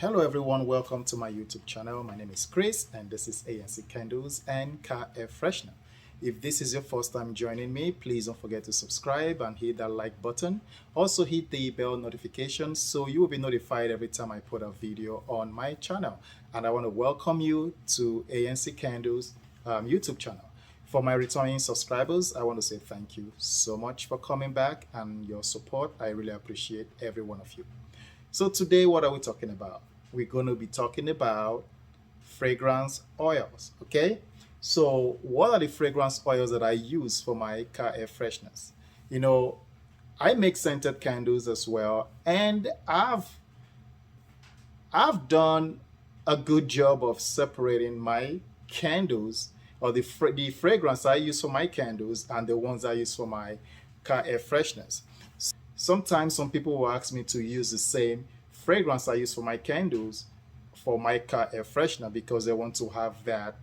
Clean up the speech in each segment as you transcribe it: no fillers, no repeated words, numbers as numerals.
Hello everyone, welcome to my YouTube channel. My name is Chris and this is ANC Candles and Car Air Freshener. If this is your first time joining me, please don't forget to subscribe and hit that like button. Also hit the bell notification so you will be notified every time I put a video on my channel. And I want to welcome you to ANC Candles YouTube channel. For my returning subscribers, I want to say thank you so much for coming back and your support. I really appreciate every one of you. So today, what are we talking about? We're going to be talking about fragrance oils, okay? So what are the fragrance oils that I use for my car air fresheners? I make scented candles as well, and I've done a good job of separating my candles or the fragrance I use for my candles and the ones I use for my car air fresheners. Sometimes some people will ask me to use the same fragrance I use for my candles for my car air freshener because they want to have that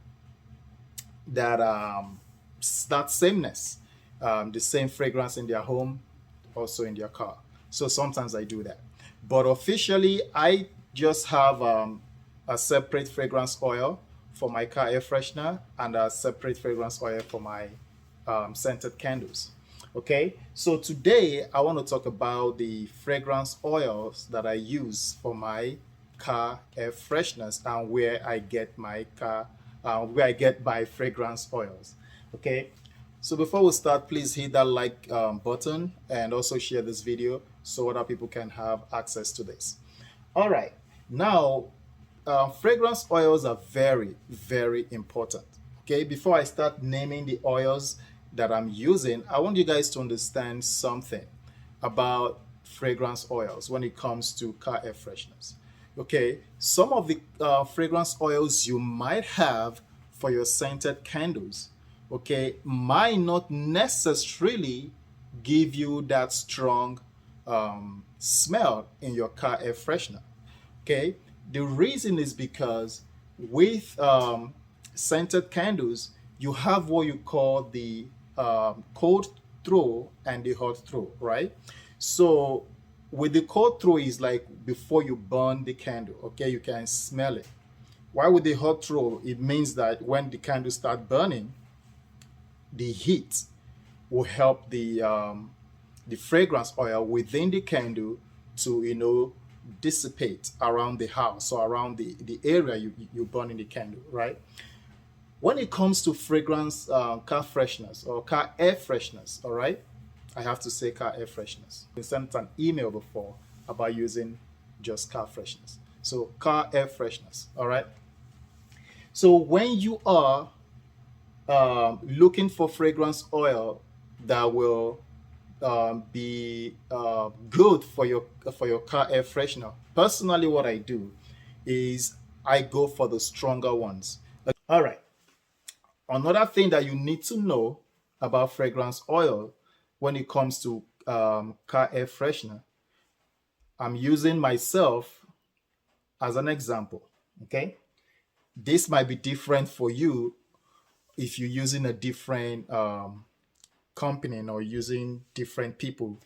sameness, the same fragrance in their home, also in their car. So sometimes I do that. But officially, I just have a separate fragrance oil for my car air freshener and a separate fragrance oil for my scented candles. Okay, so today I want to talk about the fragrance oils that I use for my car air fresheners and where I get my fragrance oils. Okay, so before we start, please hit that like button and also share this video so other people can have access to this. All right, now fragrance oils are very, very important. Okay, before I start naming the oils that I'm using, I want you guys to understand something about fragrance oils when it comes to car air fresheners. Okay, some of the fragrance oils you might have for your scented candles, okay, might not necessarily give you that strong smell in your car air freshener. Okay, the reason is because with scented candles, you have what you call the cold throw and the hot throw, right? So with the cold throw is like before you burn the candle, okay, you can smell it. While with the hot throw, it means that when the candle start burning, the heat will help the fragrance oil within the candle to dissipate around the house or around the area you burn in the candle, right? When it comes to fragrance car fresheners or car air fresheners, all right, I have to say car air fresheners. I sent an email before about using just car fresheners. So car air fresheners, all right. So when you are looking for fragrance oil that will be good for your car air freshener, personally, what I do is I go for the stronger ones. All right. Another thing that you need to know about fragrance oil when it comes to car air freshener, I'm using myself as an example, okay? This might be different for you if you're using a different company or using different people,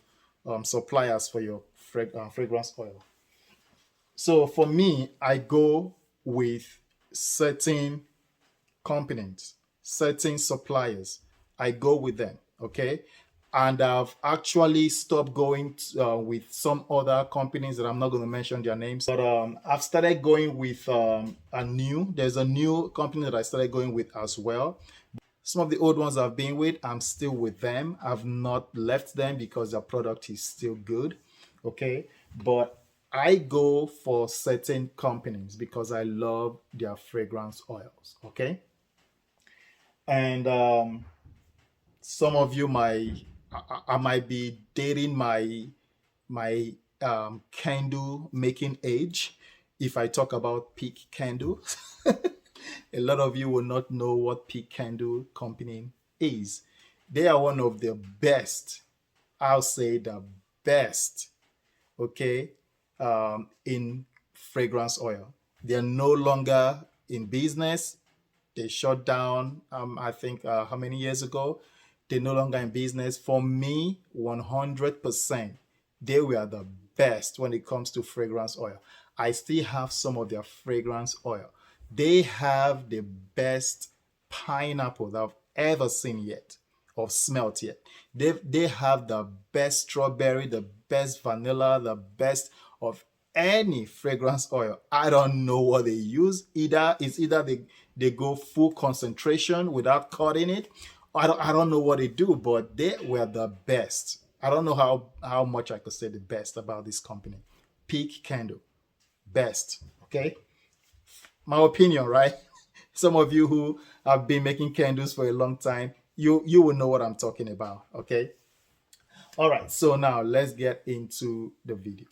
suppliers for your fragrance oil. So for me, I go with certain components, certain suppliers. I go with them, okay? And I've actually stopped going with some other companies that I'm not going to mention their names. But I've started going with there's a new company that I started going with as well. Some of the old ones I've been with, I'm still with them. I've not left them because their product is still good, okay? But I go for certain companies because I love their fragrance oils, okay? And some of you I might be dating my candle making age if I talk about Peak Candles. A lot of you will not know what Peak Candle Company is. They are one of the best, I'll say the best, okay, in fragrance oil. They're no longer in business. They shut down, I think, how many years ago? They're no longer in business. For me, 100%, they were the best when it comes to fragrance oil. I still have some of their fragrance oil. They have the best pineapple that I've ever seen yet or smelt yet. They have the best strawberry, the best vanilla, the best of any fragrance oil. I don't know what they use. Either they go full concentration without cutting it. I don't know what they do, but they were the best. I don't know how much I could say the best about this company. Peak Candle, best. Okay, my opinion, right? Some of you who have been making candles for a long time, you will know what I'm talking about. Okay. All right. So now let's get into the video.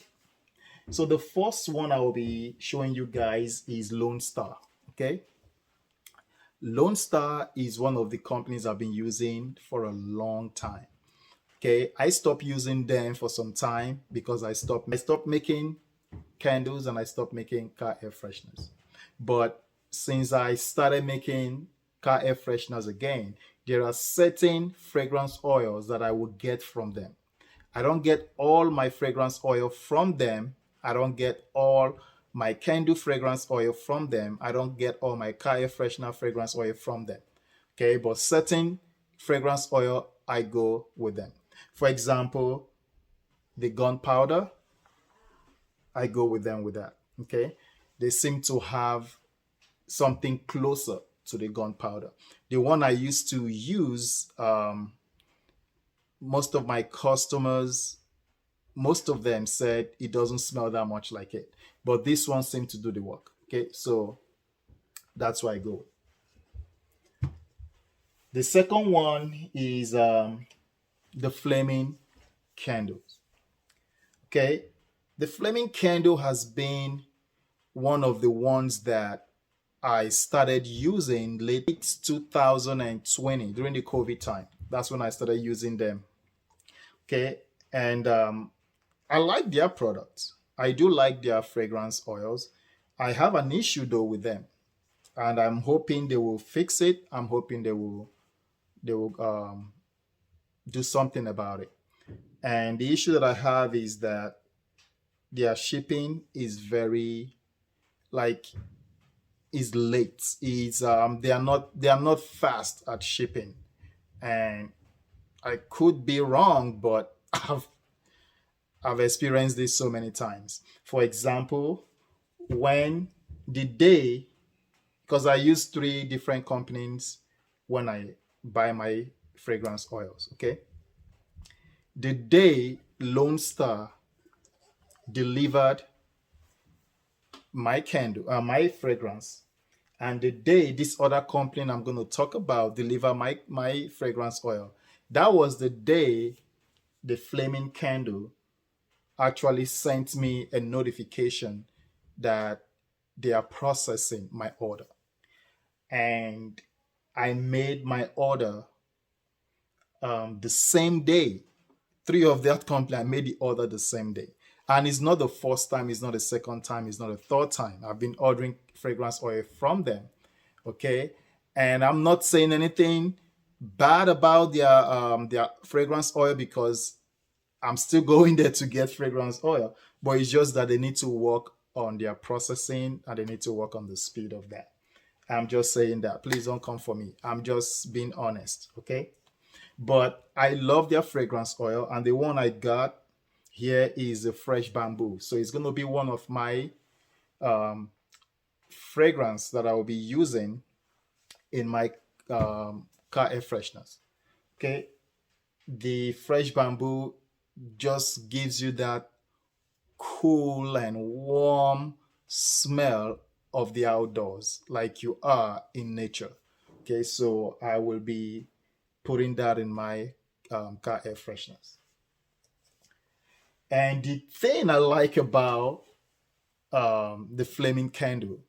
So the first one I will be showing you guys is Lone Star. Okay. Lone Star is one of the companies I've been using for a long time. Okay, I stopped using them for some time because I stopped making candles and I stopped making car air fresheners. But since I started making car air fresheners again, there are certain fragrance oils that I would get from them. I don't get all my fragrance oil from them. I don't get all my candle fragrance oil from them. I don't get all my car air freshener fragrance oil from them. Okay, but certain fragrance oil, I go with them. For example, the gunpowder, I go with them with that. Okay, they seem to have something closer to the gunpowder. The one I used to use, most of my customers, most of them said it doesn't smell that much like it, but this one seemed to do the work. Okay, so that's why I go. The second one is the flaming candles. Okay, the flaming candle has been one of the ones that I started using late 2020 during the COVID time. That's when I started using them. Okay, and I like their products. I do like their fragrance oils. I have an issue though with them, and I'm hoping they will fix it. I'm hoping they will do something about it. And the issue that I have is that their shipping is very, like, is late. It's they are not fast at shipping, and I could be wrong, but I've experienced this so many times. For example, when the day, because I use three different companies when I buy my fragrance oils. Okay, the day Lone Star delivered my candle, my fragrance, and the day this other company I'm going to talk about deliver my fragrance oil, that was the day the flaming candle actually sent me a notification that they are processing my order. And I made my order the same day. Three of that company, I made the order the same day. And it's not the first time, it's not the second time, it's not the third time. I've been ordering fragrance oil from them. Okay. And I'm not saying anything bad about their fragrance oil, because I'm still going there to get fragrance oil. But it's just that they need to work on their processing and they need to work on the speed of that. I'm just saying that. Please don't come for me. I'm just being honest. Okay. But I love their fragrance oil, and the one I got here is a fresh bamboo. So it's going to be one of my fragrance that I will be using in my car air fresheners. Okay, the fresh bamboo just gives you that cool and warm smell of the outdoors, like you are in nature. Okay, so I will be putting that in my car air fresheners. And the thing I like about the flaming candle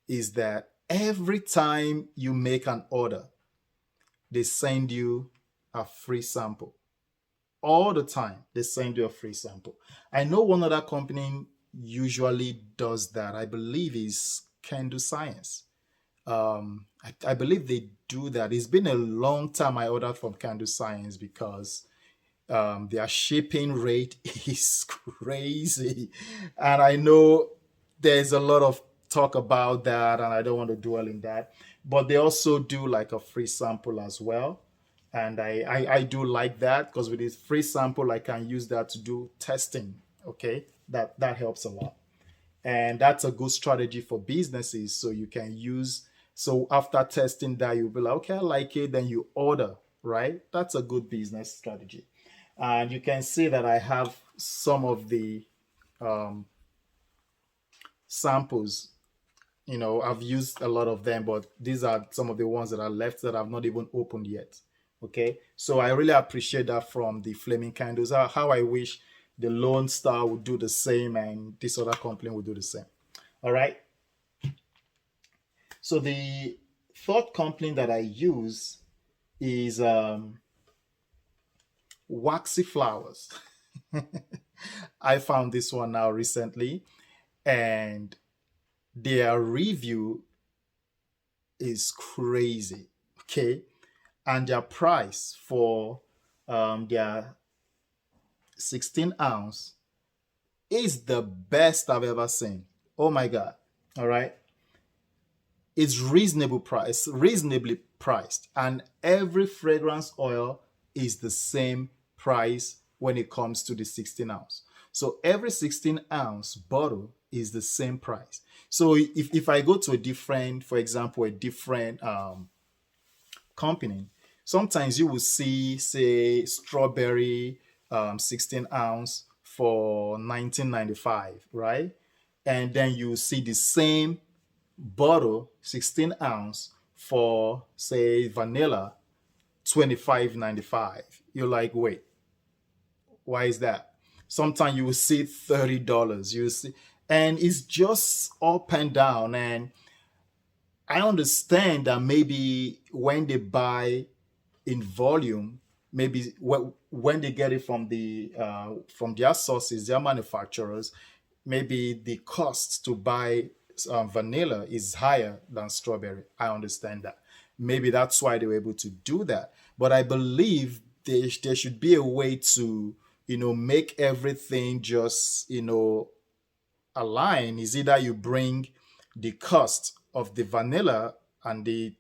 is that every time you make an order, they send you a free sample. All the time, they send you a free sample. I know one other company usually does that. I believe is Candle Science. I believe they do that. It's been a long time I ordered from Candle Science because their shipping rate is crazy, and I know there's a lot of talk about that, and I don't want to dwell in that. But they also do like a free sample as well. And I do like that because with this free sample, I can use that to do testing. Okay. That helps a lot. And that's a good strategy for businesses. So you can use, so after testing that, you'll be like, okay, I like it. Then you order, right? That's a good business strategy. And you can see that I have some of the um, samples. I've used a lot of them, but these are some of the ones that are left that I've not even opened yet. Okay, so I really appreciate that from the Flaming Candles. How I wish the Lone Star would do the same and this other company would do the same. All right, so the third company that I use is Waxy Flowers. I found this one now recently, and their review is crazy. Okay, and their price for their 16 ounce is the best I've ever seen. Oh my god. All right, it's reasonably priced, and every fragrance oil is the same price when it comes to the 16 ounce. So every 16 ounce bottle is the same price. So if I go to a different, for example, a different company, sometimes you will see, say, strawberry 16 ounce for 19.95, right? And then you see the same bottle 16 ounce for, say, vanilla 25.95. You're like, wait, why is that? Sometimes you will see $30. You see, and it's just up and down. And I understand that maybe when they buy in volume, maybe when they get it from their sources, their manufacturers, maybe the cost to buy vanilla is higher than strawberry. I understand that. Maybe that's why they were able to do that. But I believe there should be a way to, make everything just, align. Is either you bring the cost of the vanilla and the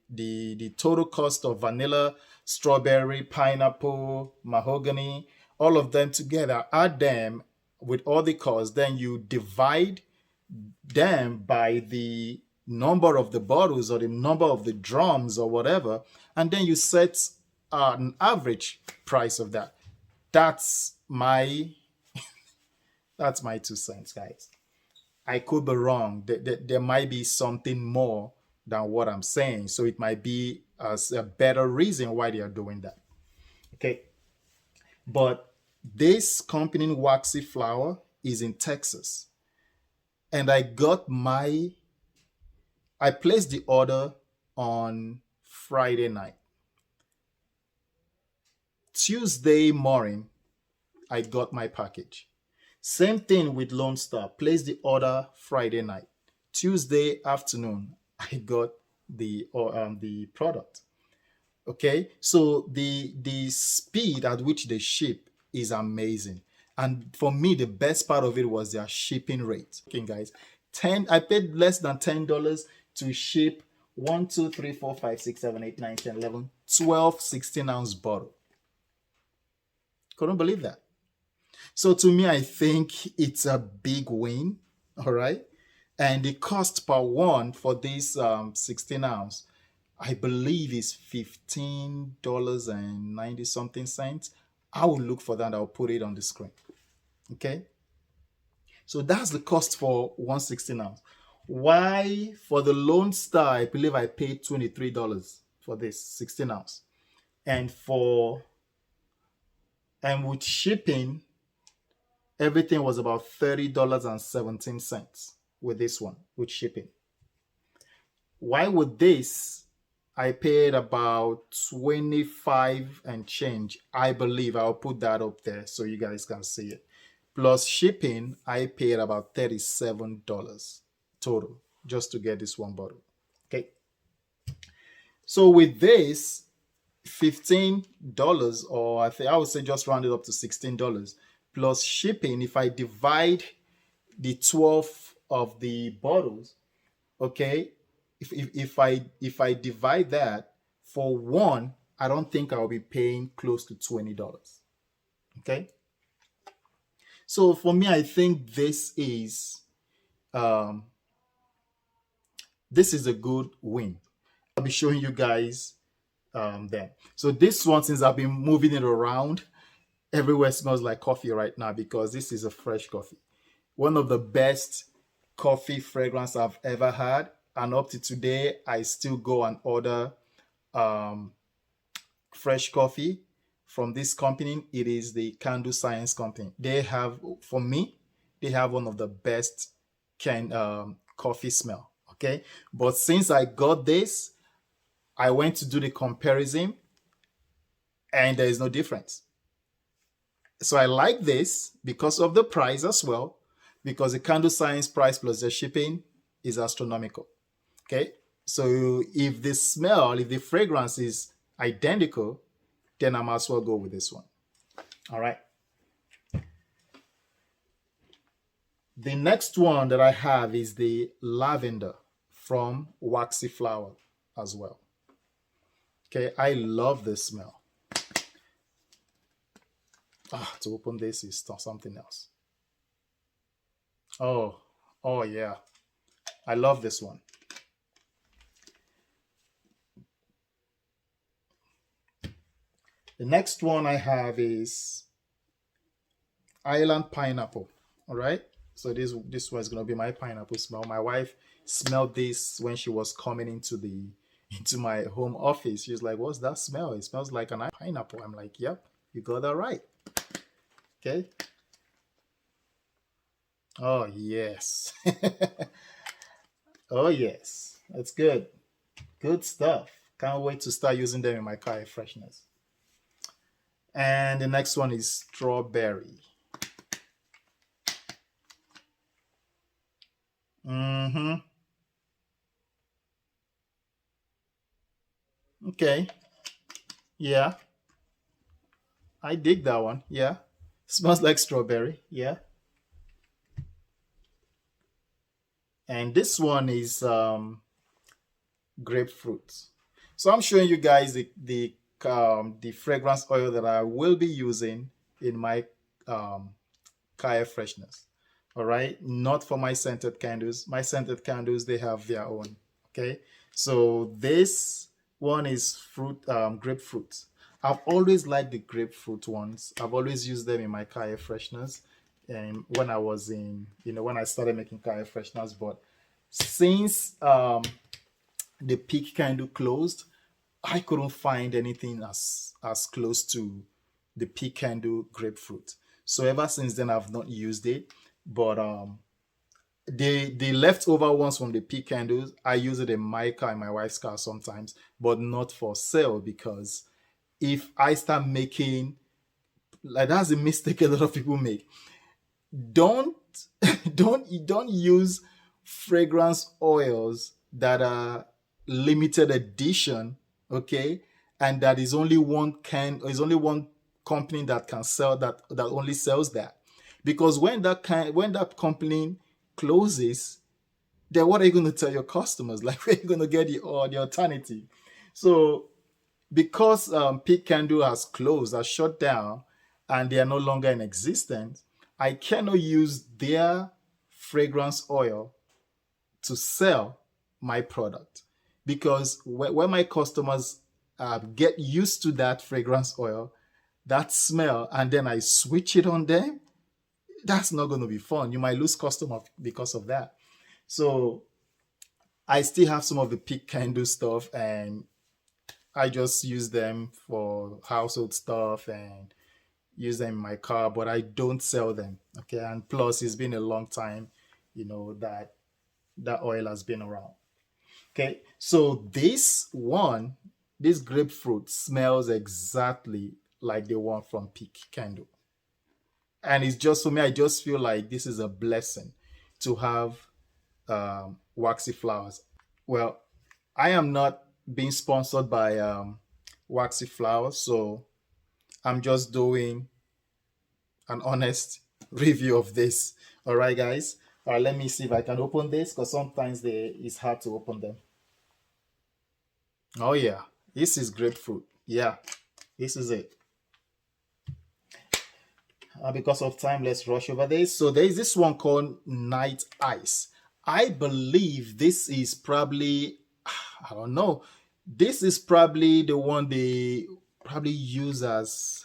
total cost of vanilla, strawberry, pineapple, mahogany, all of them together, add them with all the costs, then you divide them by the number of the bottles or the number of the drums or whatever, and then you set an average price of that. That's my that's my 2 cents, guys. I could be wrong. There might be something more than what I'm saying. So it might be a better reason why they are doing that. Okay. But this company, Waxy Flower, is in Texas. And I placed the order on Friday night. Tuesday morning, I got my package. Same thing with Lone Star. Placed the order Friday night. Tuesday afternoon, I got the product. Okay, so the speed at which they ship is amazing, and for me, the best part of it was their shipping rate. Okay, guys, I paid less than $10 to ship 1, 2, 3, 4, 5, 6, 7, 8, 9, 10, 11, 12 16-ounce bottle. Couldn't believe that. So to me, I think it's a big win. All right. And the cost per one for this 16 ounce, I believe, is $15.90 something cents. I will look for that. I'll put it on the screen. Okay. So that's the cost for 116 ounce. Why for the Lone Star, I believe I paid $23 for this 16 ounce. And with shipping, everything was about $30.17 with this one, with shipping. Why would this? I paid about 25 and change. I believe I'll put that up there so you guys can see it. Plus shipping, I paid about $37 total just to get this one bottle. Okay. So with this, $15, or I would say just round it up to $16 plus shipping. If I divide the 12 of the bottles, okay, if I divide that for one, I don't think I'll be paying close to $20. Okay. So for me, I think um this is a good win. I'll be showing you guys then. So this one, since I've been moving it around, everywhere smells like coffee right now because this is a fresh coffee. One of the best coffee fragrance I've ever had. And up to today, I still go and order um, fresh coffee from this company. It is the Candle Science Company. They have, for me, they have one of the best coffee smell. Okay. But since I got this, I went to do the comparison and there is no difference. So I like this because of the price as well, because the Candle Science price plus the shipping is astronomical. Okay. So if the smell, if the fragrance is identical, then I might as well go with this one. All right. The next one that I have is the lavender from Waxy Flower as well. Okay. I love this smell. To open this is something else. Oh, oh yeah. I love this one. The next one I have is Island Pineapple. All right. So this was gonna be my pineapple smell. My wife smelled this when she was coming into my home office. She was like, "What's that smell? It smells like an pineapple." I'm like, "Yep, you got that right." Okay. Oh yes. Oh yes. That's good. Good stuff. Can't wait to start using them in my car air fresheners. And the next one is strawberry. Mm-hmm. Okay. Yeah. I dig that one. Yeah. Smells like strawberry. Yeah. And this one is grapefruit. So I'm showing you guys the fragrance oil that I will be using in my um, car air freshness. All right, not for my scented candles. My scented candles, they have their own. Okay, so this one is grapefruit. I've always liked the grapefruit ones. I've always used them in my car air fresheners, and when I was when I started making car air fresheners. But since the peak candle closed, I couldn't find anything as close to the peak candle grapefruit. So ever since then, I've not used it. But the leftover ones from the peak candles, I use it in my car and my wife's car sometimes, but not for sale because if I start making, like, that's a mistake a lot of people make. Don't don't use fragrance oils that are limited edition, okay, and that is only one company that can sell that only sells that. Because when that company closes, then what are you going to tell your customers? Like, where are you going to get the alternative? So because Peak Candle has closed, has shut down, and they are no longer in existence, I cannot use their fragrance oil to sell my product because when my customers get used to that fragrance oil, that smell, and then I switch it on them, that's not going to be fun. You might lose customer because of that. So I still have some of the Peak Candle stuff, and I just use them for household stuff and use them in my car, but I don't sell them. Okay, and plus it's been a long time, that oil has been around. Okay, so this grapefruit smells exactly like the one from Peak Candle, and it's just, for me, I just feel like this is a blessing to have waxy flowers. Well, I am not being sponsored by waxy flowers, so I'm just doing an honest review of this. All right, guys. All right, let me see if I can open this because sometimes it's hard to open them. Oh yeah, this is grapefruit. Yeah, this is it. Because of time, let's rush over this. So there is this one called Night Ice. I believe this is probably, I don't know, this is probably the one they probably use as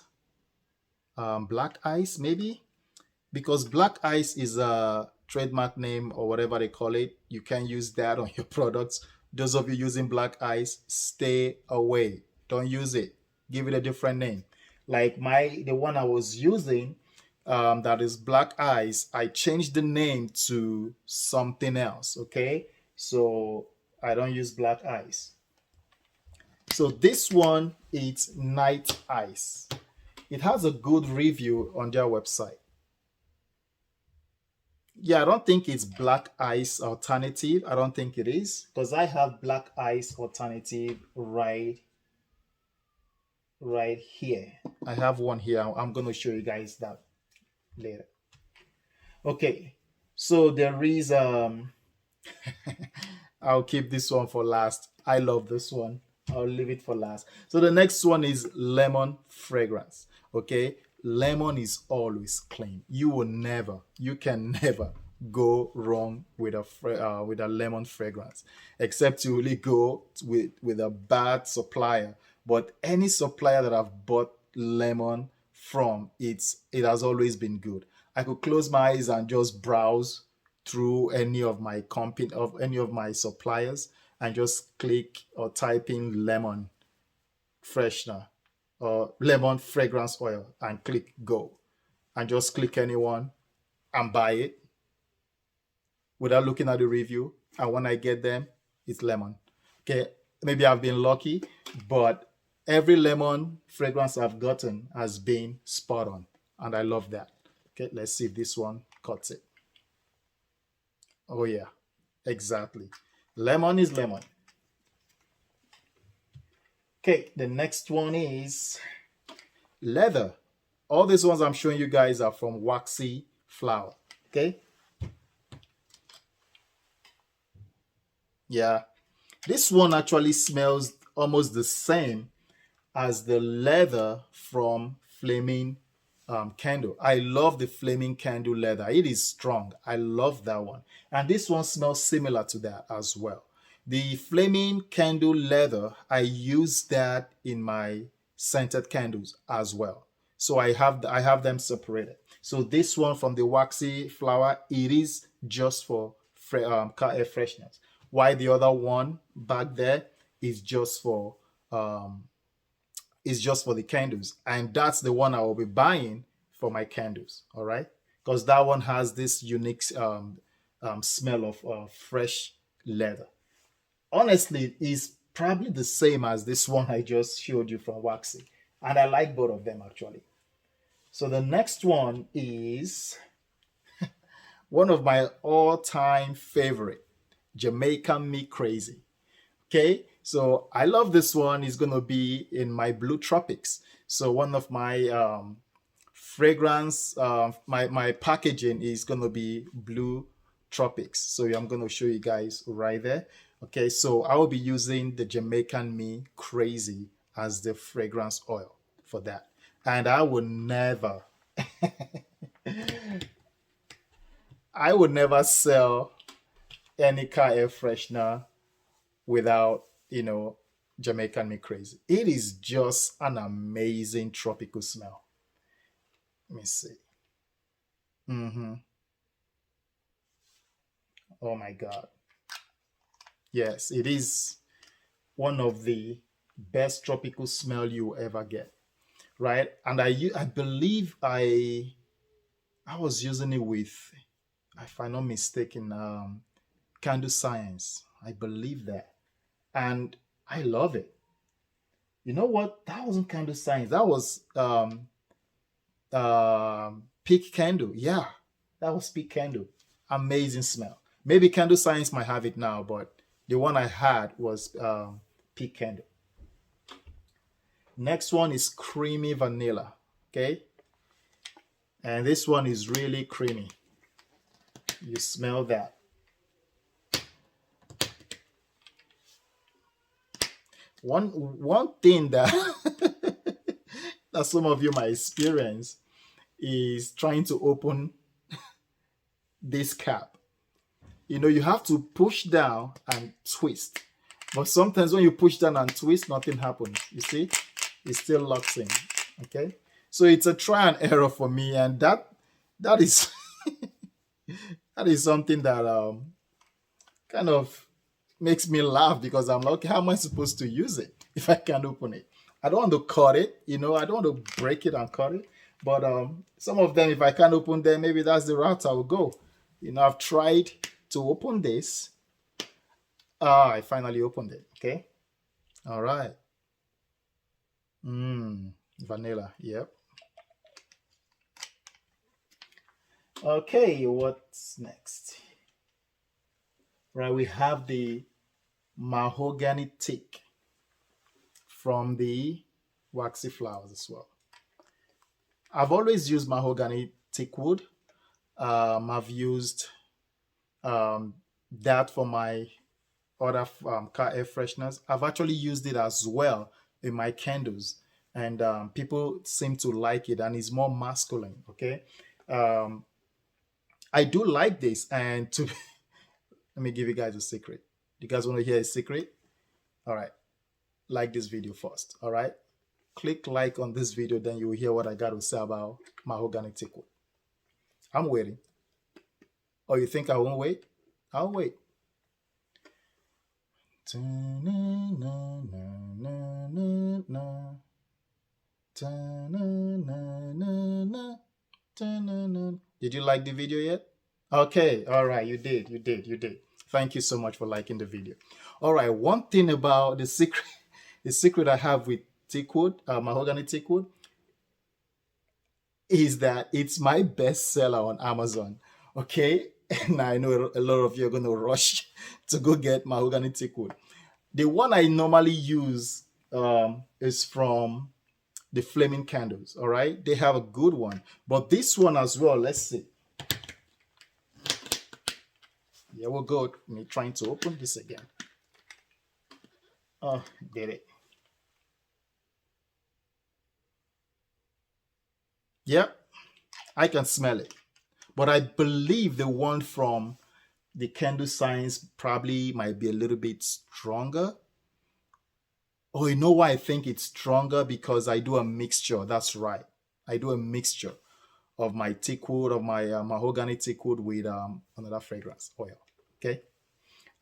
black ice, maybe, because black ice is a trademark name or whatever they call it. You can use that on your products. Those of you using black ice, stay away. Don't use it. Give it a different name. Like the one I was using, that is black ice. I changed the name to something else. Okay, so I don't use black ice. So this one is Night Ice. It has a good review on their website. Yeah, I don't think it's black ice alternative. I don't think it is because I have black ice alternative right here. I have one here. I'm going to show you guys that later. Okay. So there is I'll keep this one for last. I love this one. I'll leave it for last. So the next one is lemon fragrance. Okay, lemon is always clean. You can never go wrong with a lemon fragrance, except you really go with a bad supplier. But any supplier that I've bought lemon from, it has always been good. I could close my eyes and just browse through any of my company of any of my suppliers and just click or type in lemon freshener or lemon fragrance oil and click go and just click anyone and buy it without looking at the review. And when I get them, it's lemon. Okay, maybe I've been lucky, but every lemon fragrance I've gotten has been spot on, and I love that. Okay, let's see if this one cuts it. Oh yeah, exactly. Lemon is lemon. Okay, the next one is leather. All these ones I'm showing you guys are from Waxy Flower. Okay. Yeah, this one actually smells almost the same as the leather from Flaming Candle. I love the Flaming Candle leather. It is strong. I love that one. And this one smells similar to that as well. The Flaming Candle leather, I use that in my scented candles as well. So I have them separated. So this one from the Waxy Flower, it is just for car air fresheners. While the other one back there is just for the candles, and that's the one I will be buying for my candles. All right, because that one has this unique smell of fresh leather. Honestly, it's probably the same as this one I just showed you from Waxy, and I like both of them actually. So the next one is one of my all-time favorite, Jamaican Me Crazy. Okay, so I love this one. It's gonna be in my Blue Tropics. So one of my fragrance, my packaging is gonna be Blue Tropics. So I'm gonna show you guys right there. Okay, so I will be using the Jamaican Me Crazy as the fragrance oil for that, and I would never sell any car air freshener without, Jamaican Me Crazy. It is just an amazing tropical smell. Let me see. Hmm. Oh my God. Yes, it is one of the best tropical smell you ever get, right? And I believe I was using it with, if I'm not mistaken, Candle Science. I believe that, and I love it. You know what? That wasn't Candle Science. That was Peak Candle. Yeah, that was Peak Candle. Amazing smell. Maybe Candle Science might have it now, but the one I had was Peak Candle. Next one is Creamy Vanilla. Okay, and this one is really creamy. You smell that. One thing that that some of you might experience is trying to open this cap. You know, you have to push down and twist. But sometimes when you push down and twist, nothing happens. You see, it still locks in. Okay, so it's a try and error for me, and that is that is something that kind of makes me laugh because I'm like, okay, how am I supposed to use it if I can't open it? I don't want to cut it, you know, I don't want to break it and cut it. But some of them, if I can't open them, maybe that's the route I will go. You know, I've tried to open this. I finally opened it. Okay. All right. Vanilla. Yep. Okay, what's next? Right, we have the mahogany teak from the waxy flowers as well. I've always used mahogany teak wood. I've used that for my other car air fresheners. I've actually used it as well in my candles, and people seem to like it, and it's more masculine. Okay, um, I do like this, and to let me give you guys a secret. You guys want to hear a secret? All right, like this video first. All right, click like on this video, then you will hear what I got to say about mahogany teak wood. I'm waiting. Oh, you think I won't wait? I'll wait. Did you like the video yet? Okay, all right, you did. Thank you so much for liking the video. All right, one thing about the secret, the secret I have with teak wood, mahogany teak wood, is that it's my best seller on Amazon. Okay, and I know a lot of you are going to rush to go get mahogany teak wood. The one I normally use is from the Flaming Candles. All right, they have a good one, but this one as well. Let's see. Yeah, we'll go. Me trying to open this again. Oh, did it? Yep, I can smell it, but I believe the one from the Candle Science probably might be a little bit stronger. Oh, you know why I think it's stronger? Because I do a mixture. That's right. I do a mixture of my teak wood, of my mahogany teak wood with another fragrance oil. Okay.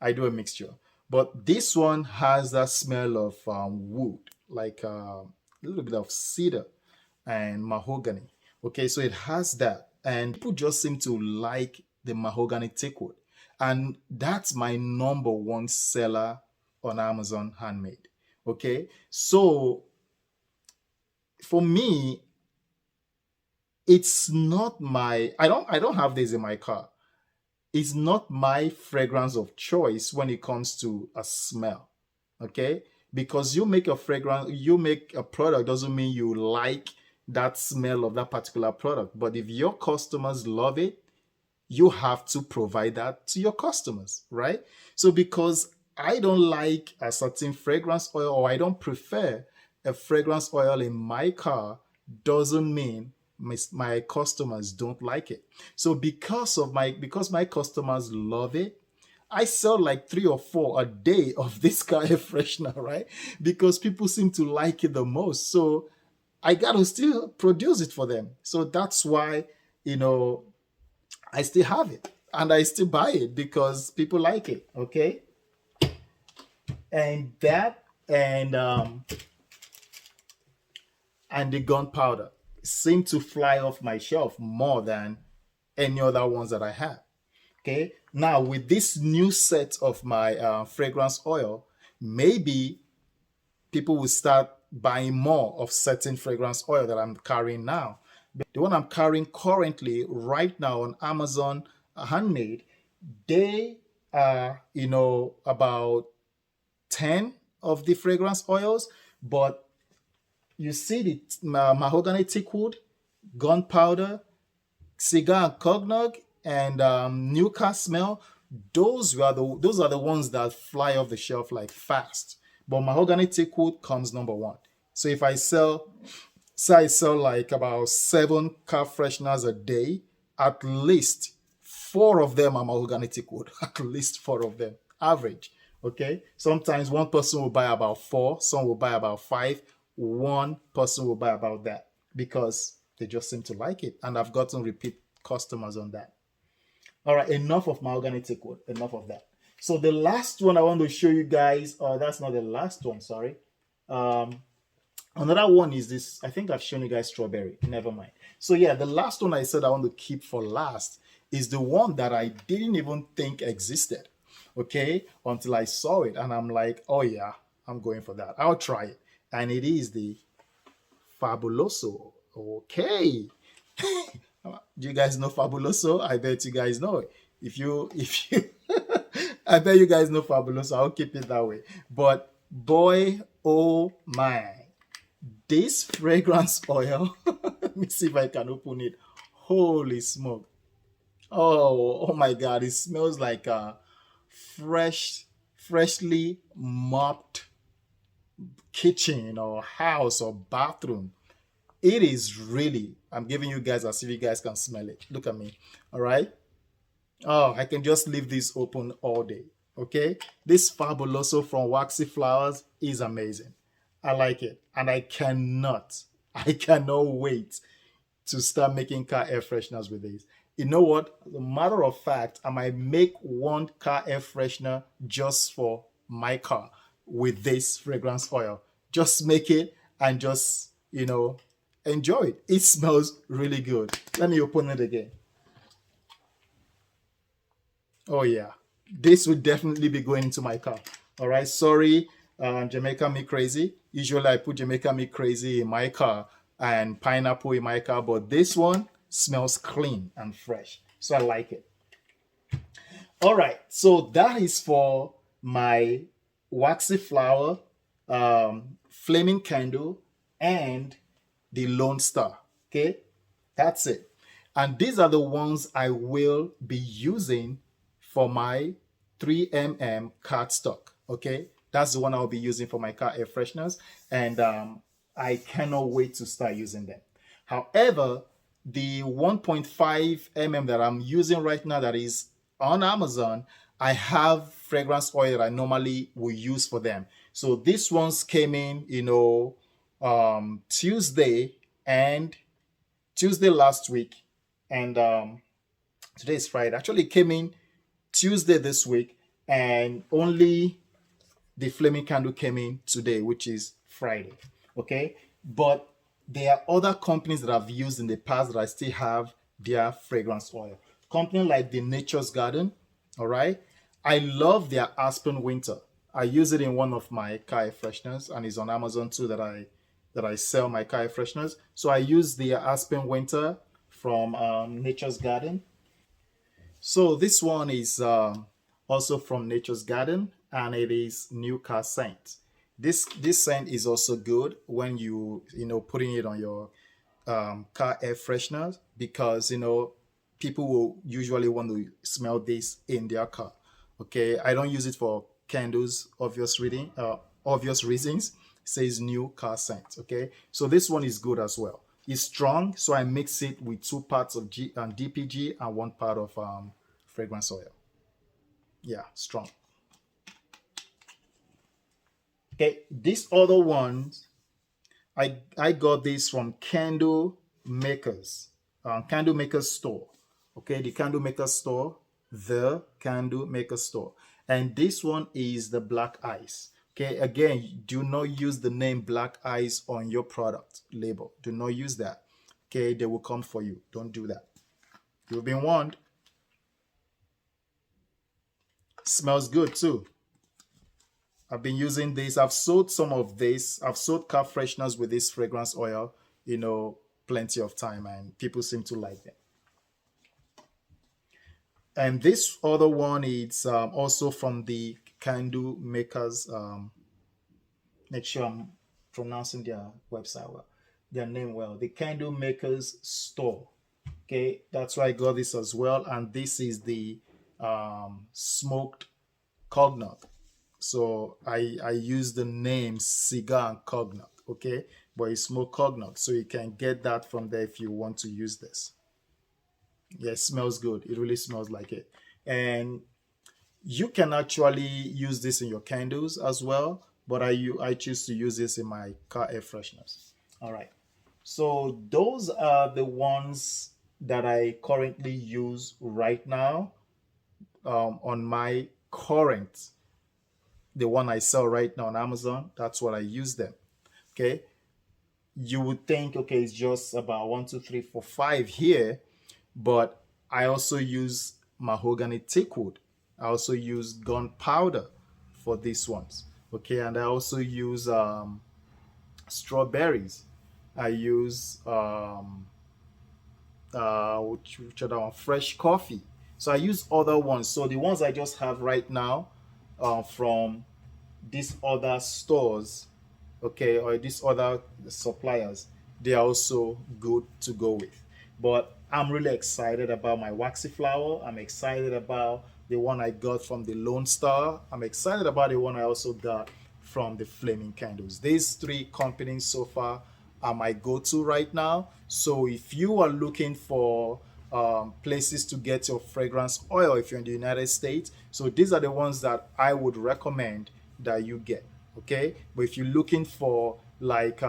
I do a mixture. But this one has that smell of wood, like a little bit of cedar and mahogany. Okay, so it has that. And people just seem to like the mahogany teak wood. And that's my number one seller on Amazon handmade. Okay, so for me, it's not my I don't have this in my car. It's not my fragrance of choice when it comes to a smell. Okay, because you make a fragrance, you make a product doesn't mean you like that smell of that particular product. But if your customers love it, you have to provide that to your customers, right? So because I don't like a certain fragrance oil, or I don't prefer a fragrance oil in my car, doesn't mean my customers don't like it. So because my customers love it, I sell like 3 or 4 a day of this car air freshener, right? Because people seem to like it the most. So I got to still produce it for them. So that's why, you know, I still have it and I still buy it because people like it. Okay. And that and the gunpowder seem to fly off my shelf more than any other ones that I have. Okay. Now with this new set of my fragrance oil, maybe people will start buying more of certain fragrance oil that I'm carrying now. The one I'm carrying currently right now on Amazon handmade, they are, you know, about 10 of the fragrance oils, but you see the mahogany teak wood, gunpowder, cigar and cognac, and new car smell, those are the ones that fly off the shelf like fast. But mahogany teak wood comes number one. So if I sell, say I sell like about 7 car fresheners a day, at least 4 of them are mahogany teak wood. At least 4 of them, average. Okay. Sometimes one person will buy about 4, some will buy about 5, one person will buy about that because they just seem to like it. And I've gotten repeat customers on that. All right, enough of mahogany teak wood. Enough of that. So the last one I want to show you guys, that's not the last one, sorry. Um, Another one is this. I think I've shown you guys strawberry. Never mind. So yeah, the last one I said I want to keep for last is the one that I didn't even think existed. Okay, until I saw it and I'm like, oh yeah, I'm going for that. I'll try it. And it is the Fabuloso. Okay. Do you guys know Fabuloso? I bet you guys know it. If you I bet you guys know Fabuloso. I'll keep it that way. But boy, oh my, this fragrance oil. Let me see if I can open it. Holy smoke. Oh my God. It smells like a freshly mopped kitchen or house or bathroom. It is really, I'm giving you guys as if you guys can smell it. Look at me. All right. Oh, I can just leave this open all day. Okay. This Fabuloso from Waxy Flowers is amazing. I like it. And I cannot wait to start making car air fresheners with these. You know what? As a matter of fact, I might make one car air freshener just for my car with this fragrance oil. Just make it and just, enjoy it. It smells really good. Let me open it again. Oh yeah, this would definitely be going into my car. All right, sorry, Jamaica Me Crazy. Usually I put Jamaica Me Crazy in my car and pineapple in my car, but this one smells clean and fresh, so I like it. All right, so that is for my waxy flower, flaming candle, and the Lone Star. Okay, that's it. And these are the ones I will be using for my 3mm cardstock. Okay, that's the one I'll be using for my car air fresheners, and I cannot wait to start using them. However, the 1.5 mm that I'm using right now that is on Amazon, I have fragrance oil that I normally will use for them. So these ones came in, Tuesday and Tuesday last week, and today is Friday. Actually, it came in Tuesday this week, and only the flaming candle came in today, which is Friday. Okay, but there are other companies that I've used in the past that I still have their fragrance oil. Company like the Nature's Garden. All right, I love their Aspen Winter. I use it in one of my car air fresheners, and it's on Amazon too that I sell my car air fresheners. So I use the Aspen Winter from Nature's Garden. So this one is also from Nature's Garden, and it is New Car Scent. This scent is also good when putting it on your car air fresheners, because people will usually want to smell this in their car. Okay, I don't use it for candles, obvious reasons. It says New Car Scent. Okay, so this one is good as well. It's strong, so I mix it with 2 parts of DPG and 1 part of fragrance oil. Yeah, strong. Okay, these other ones, I got this from Candle Makers store. Okay, the Candle Makers store, and this one is the Black Ice. Okay, again, do not use the name Black Ice on your product label. Do not use that. Okay, they will come for you. Don't do that. You've been warned. Smells good too. I've been using this. I've sold some of this. I've sold car fresheners with this fragrance oil, plenty of time, and people seem to like them. And this other one is also from the Candle Makers. Make sure I'm pronouncing their website well, their name well. The Candle Makers store. Okay, that's why I got this as well. And this is the smoked cognut. So I use the name cigar and cognut. Okay, but it's smoked cognut, so you can get that from there if you want to use this. Yeah, it smells good. It really smells like it. And you can actually use this in your candles as well, but I choose to use this in my car air fresheners. All right. So those are the ones that I currently use right now on my current, the one I sell right now on Amazon. That's what I use them. Okay. You would think, okay, it's just about one, two, three, four, five here, but I also use mahogany teakwood. I also use gunpowder for these ones. Okay, and I also use strawberries. I use which other one? Fresh coffee. So I use other ones. So the ones I just have right now from these other stores, okay, or these other suppliers, they are also good to go with. But I'm really excited about my waxy flower. I'm excited about the one I got from the Lone Star. I'm excited about the one I also got from the Flaming Candles. These three companies so far are my go-to right now. So if you are looking for places to get your fragrance oil if you're in the United States, so these are the ones that I would recommend that you get. Okay, but if you're looking for like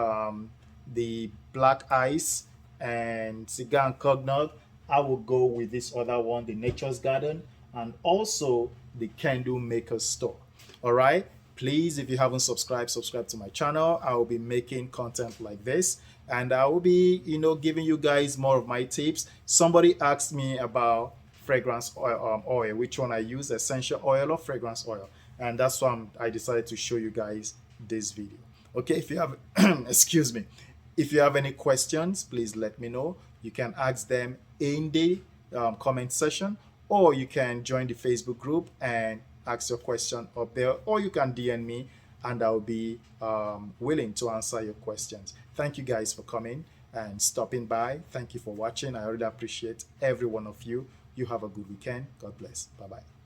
the black ice and cigar and cognut, I will go with this other one, the Nature's Garden, and also the Candle Maker Store. All right, please, if you haven't subscribed, subscribe to my channel. I will be making content like this, and I will be, giving you guys more of my tips. Somebody asked me about fragrance oil, which one I use, essential oil or fragrance oil, and that's why I decided to show you guys this video. Okay, if you have excuse me, if you have any questions, please let me know. You can ask them in the comment section, or you can join the Facebook group and ask your question up there, or you can DM me and I'll be willing to answer your questions. Thank you guys for coming and stopping by. Thank you for watching. I really appreciate every one of you. You have a good weekend. God bless. Bye bye.